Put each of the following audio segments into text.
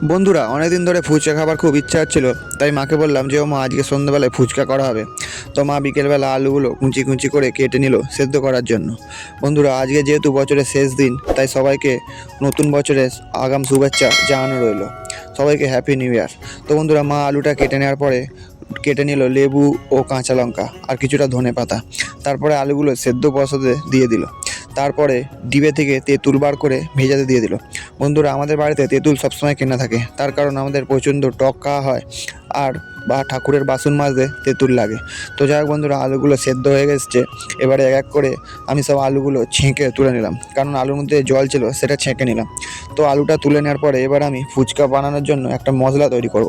বন্ধুরা অনেকদিন ধরে ফুচকা খাবার খুব ইচ্ছা হচ্ছিল, তাই মাকে বললাম যে ও মা আজকে সন্ধ্যাবেলায় ফুচকা করা হবে। তো মা বিকেলবেলা আলুগুলো কুচি কুচি করে কেটে নিল সেদ্ধ করার জন্য। বন্ধুরা আজকে যেহেতু বছরের শেষ দিন, তাই সবাইকে নতুন বছরের আগাম শুভেচ্ছা জানানো রইল। সবাইকে হ্যাপি নিউ ইয়ার। তো বন্ধুরা মা আলুটা কেটে নেওয়ার পরে কেটে নিল লেবু ও কাঁচা লঙ্কা আর কিছুটা ধনে পাতা। তারপরে আলুগুলো সেদ্ধ বসাতে দিয়ে দিল। তারপরে ডিবে থেকে তেঁতুল বার করে ভেজাতে দিয়ে দিল। বন্ধুরা আমাদের বাড়িতে তেঁতুল সবসময় কেনা থাকে, তার কারণ আমাদের প্রচণ্ড টক খাওয়া হয় আর ঠাকুরের বাসন মাজতে তেঁতুল লাগে। তো যাই হোক বন্ধুরা, আলুগুলো সেদ্ধ হয়ে গেছে। এবারে এক এক করে আমি সব আলুগুলো ছেঁকে তুলে নিলাম, কারণ আলুর মধ্যে জল ছিল সেটা ছেঁকে নিলাম। তো আলুটা তুলে নেওয়ার পরে এবার আমি ফুচকা বানানোর জন্য একটা মশলা তৈরি করব।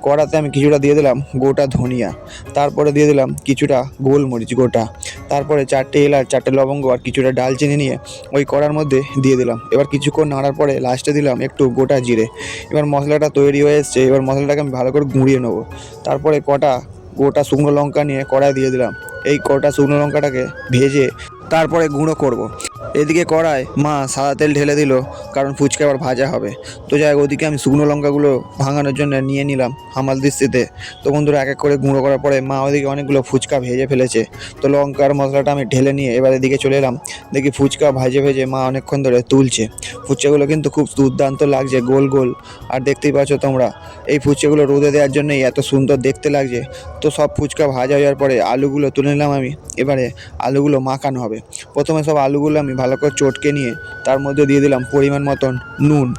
কড়াতে আমি কিছুটা দিয়ে দিলাম গোটা ধনিয়া, তারপরে দিয়ে দিলাম কিছুটা গোলমরিচ গোটা, তারপরে 4টে এলাচ 4টে লবঙ্গ আর কিছুটা ডালচিনি নিয়ে ওই কড়ার মধ্যে দিয়ে দিলাম। এবার কিছুক্ষণ নাড়ার পরে লাস্টে দিলাম একটু গোটা জিরে। এবার মশলাটা তৈরি হয়ে এসছে, এবার মশলাটাকে আমি ভালো করে গুঁড়িয়ে নেবো। তারপরে কটা গোটা শুকনো লঙ্কা নিয়ে কড়ায় দিয়ে দিলাম। এই কটা শুকনো লঙ্কাটাকে ভেজে তারপরে গুঁড়ো করব। এদিকে কড়ায় মা সাদা তেল ঢেলে দিল, কারণ ফুচকা আবার ভাজা হবে। তো যাই হোক, ওদিকে আমি শুকনো লঙ্কাগুলো ভাঙানোর জন্য নিয়ে নিলাম হামাল দিস্তিতে। তো বন্ধুরা এক এক করে গুঁড়ো করার পরে মা ওদিকে অনেকগুলো ফুচকা ভেজে ফেলেছে। তো লঙ্কার মশলাটা আমি ঢেলে নিয়ে এবার এদিকে চলে এলাম। দেখি ফুচকা ভাজে ভেজে মা অনেকক্ষণ ধরে তুলছে। ফুচকাগুলো কিন্তু খুব দুর্দান্ত লাগছে, গোল গোল। আর দেখতেই পাচ্ছ তোমরা, এই ফুচকাগুলো রোদে দেওয়ার জন্যই এত সুন্দর দেখতে লাগছে। তো সব ফুচকা ভাজা হওয়ার পরে আলুগুলো তুলে নিলাম আমি। এবারে আলুগুলো মাখানো হবে। প্রথমে সব আলুগুলো আমি ভালো করে চটকে নিয়ে তার মধ্যে দিয়ে দিলাম পরিমাণ মতন নুন।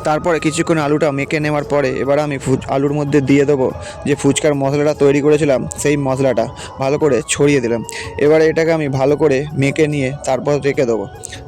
তারপরে কিছুক্ষণ আলুটা মেখে নেওয়ার পরে এবার আমি আলুর মধ্যে দিয়ে দেবো যে ফুচকার মশলাটা তৈরি করেছিলাম, সেই মশলাটা ভালো করে ছড়িয়ে দিলাম। এবারে এটাকে আমি ভালো করে মেখে নিয়ে তারপর রেখে দেবো।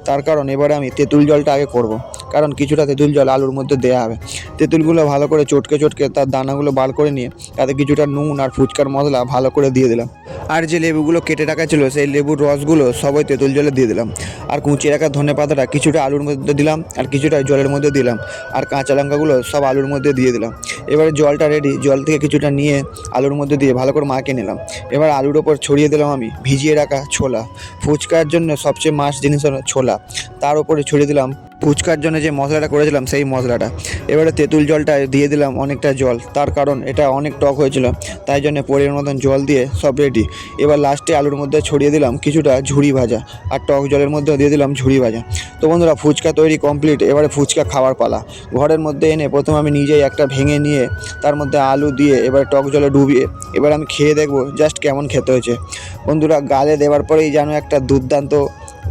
তার কারণ এবারে আমি তেঁতুল জলটা আগে করব, কারণ কিছুটা তেঁতুল জল আলুর মধ্যে দেওয়া হবে। তেঁতুলগুলো ভালো করে চটকে চটকে তার দানাগুলো বার করে নিয়ে তাতে কিছুটা নুন আর ফুচকার মশলা ভালো করে দিয়ে দিলাম। আর যে লেবুগুলো কেটে রাখা ছিল সেই লেবুর রসগুলো সবই তেঁতুল জলে দিয়ে দিলাম। আর কুচিয়ে রাখা ধনে পাতাটা কিছুটা আলুর মধ্যে দিলাম আর কিছুটা জলের মধ্যে দিলাম। আর কাঁচা লঙ্কাগুলো সব আলুর মধ্যে দিয়ে দিলাম। এবারে জলটা রেডি, জল থেকে কিছুটা নিয়ে আলুর মধ্যে দিয়ে ভালো করে মাখিয়ে নিলাম। এবার আলুর ওপর ছড়িয়ে দিলাম আমি ভিজিয়ে রাখা ছোলা। ফুচকার জন্য সবচেয়ে মাস্ট জিনিস হলো ছোলা। তার উপরে ছড়িয়ে দিলাম ফুচকার জন্য যে মশলাটা করেছিলাম সেই মশলাটা। এবারে তেঁতুল জলটা দিয়ে দিলাম অনেকটা জল, তার কারণ এটা অনেক টক হয়েছিল, তাই জন্য পরিমাণ মতন জল দিয়ে সব রেডি। এবার লাস্টে আলুর মধ্যে ছড়িয়ে দিলাম কিছুটা ঝুড়ি ভাজা আর টক জলের মধ্যে দিয়ে দিলাম ঝুড়ি ভাজা। তো বন্ধুরা ফুচকা তৈরি কমপ্লিট। এবারে ফুচকা খাওয়ার পালা। ঘরের মধ্যে এনে প্রথমে আমি নিজেই একটা ভেঙে নিয়ে তার মধ্যে আলু দিয়ে এবার টক জলে ডুবিয়ে এবার আমি খেয়ে দেখবো জাস্ট কেমন খেতে হয়েছে। বন্ধুরা গালে দেওয়ার পরেই যেন একটা দুর্দান্ত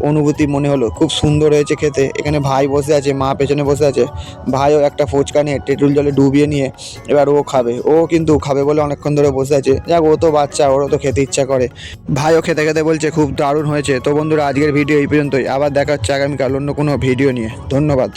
অনুভূতি মনে হলো, খুব সুন্দর হয়েছে খেতে। এখানে ভাই বসে আছে, মা পেছনে বসে আছে। ভাইও একটা ফুচকা নিয়ে তেঁতুল জলে ডুবিয়ে নিয়ে এবার ও খাবে। ও কিন্তু খাবে বলে অনেকক্ষণ ধরে বসে আছে। যাক, ও তো বাচ্চা, ওরও তো খেতে ইচ্ছা করে। ভাইও খেতে খেতে বলছে খুব দারুণ হয়েছে। তো বন্ধুরা আজকের ভিডিও এই পর্যন্তই। আবার দেখা হচ্ছে আগামীকাল অন্য কোনো ভিডিও নিয়ে। ধন্যবাদ।